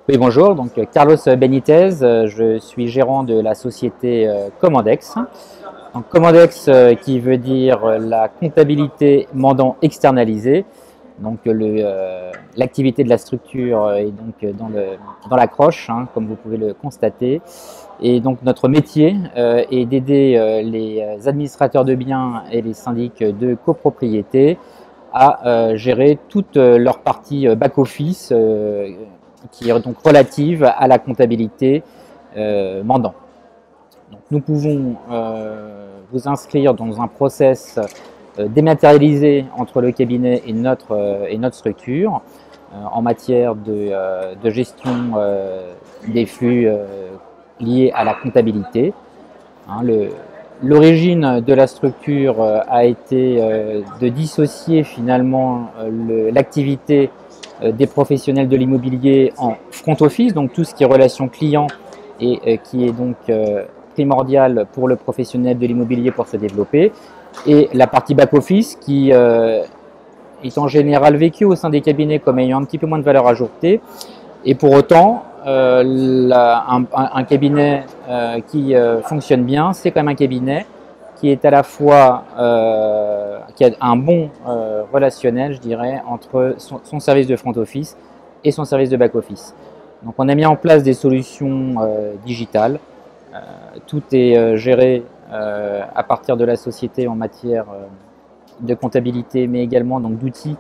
Oui, bonjour, donc Carlos Benitez, je suis gérant de la société Commandex. Donc, Commandex qui veut dire la comptabilité mandant externalisée. Donc l'activité de la structure est donc dans l'accroche, hein, comme vous pouvez le constater. Et donc notre métier est d'aider les administrateurs de biens et les syndics de copropriété à gérer toute leur partie back-office qui est donc relative à la comptabilité mandant. Donc, nous pouvons vous inscrire dans un process dématérialisé entre le cabinet et notre structure en matière de gestion des flux liés à la comptabilité. Hein, l'origine de la structure a été de dissocier finalement l'activité des professionnels de l'immobilier en front office, donc tout ce qui est relation client et qui est donc primordial pour le professionnel de l'immobilier pour se développer, et la partie back office qui est en général vécue au sein des cabinets comme ayant un petit peu moins de valeur ajoutée, et pour autant un cabinet qui fonctionne bien, c'est quand même un cabinet qui est à la fois qui a un bon relationnel, je dirais, entre son service de front office et son service de back office. Donc on a mis en place des solutions digitales. Tout est géré à partir de la société en matière de comptabilité, mais également d'outils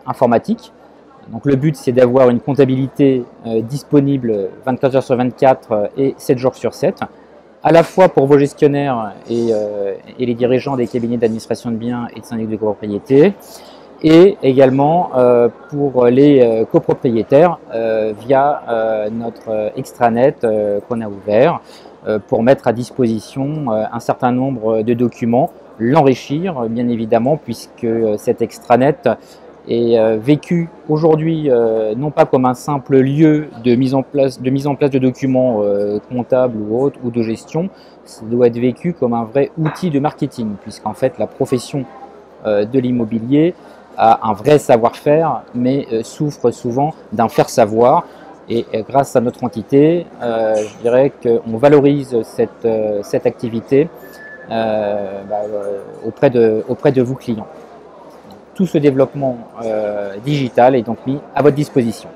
informatiques. Donc le but, c'est d'avoir une comptabilité disponible 24 heures sur 24 et 7 jours sur 7, à la fois pour vos gestionnaires et les dirigeants des cabinets d'administration de biens et de syndics de copropriété, et également pour les copropriétaires via notre extranet qu'on a ouvert pour mettre à disposition un certain nombre de documents, l'enrichir bien évidemment, puisque cet extranet est vécu aujourd'hui non pas comme un simple lieu de mise en place de documents comptables ou autres ou de gestion, ça doit être vécu comme un vrai outil de marketing, puisqu'en fait la profession de l'immobilier a un vrai savoir-faire, mais souffre souvent d'un faire-savoir. Et grâce à notre entité, je dirais qu'on valorise cette activité auprès de vous clients. Tout ce développement digital est donc mis à votre disposition.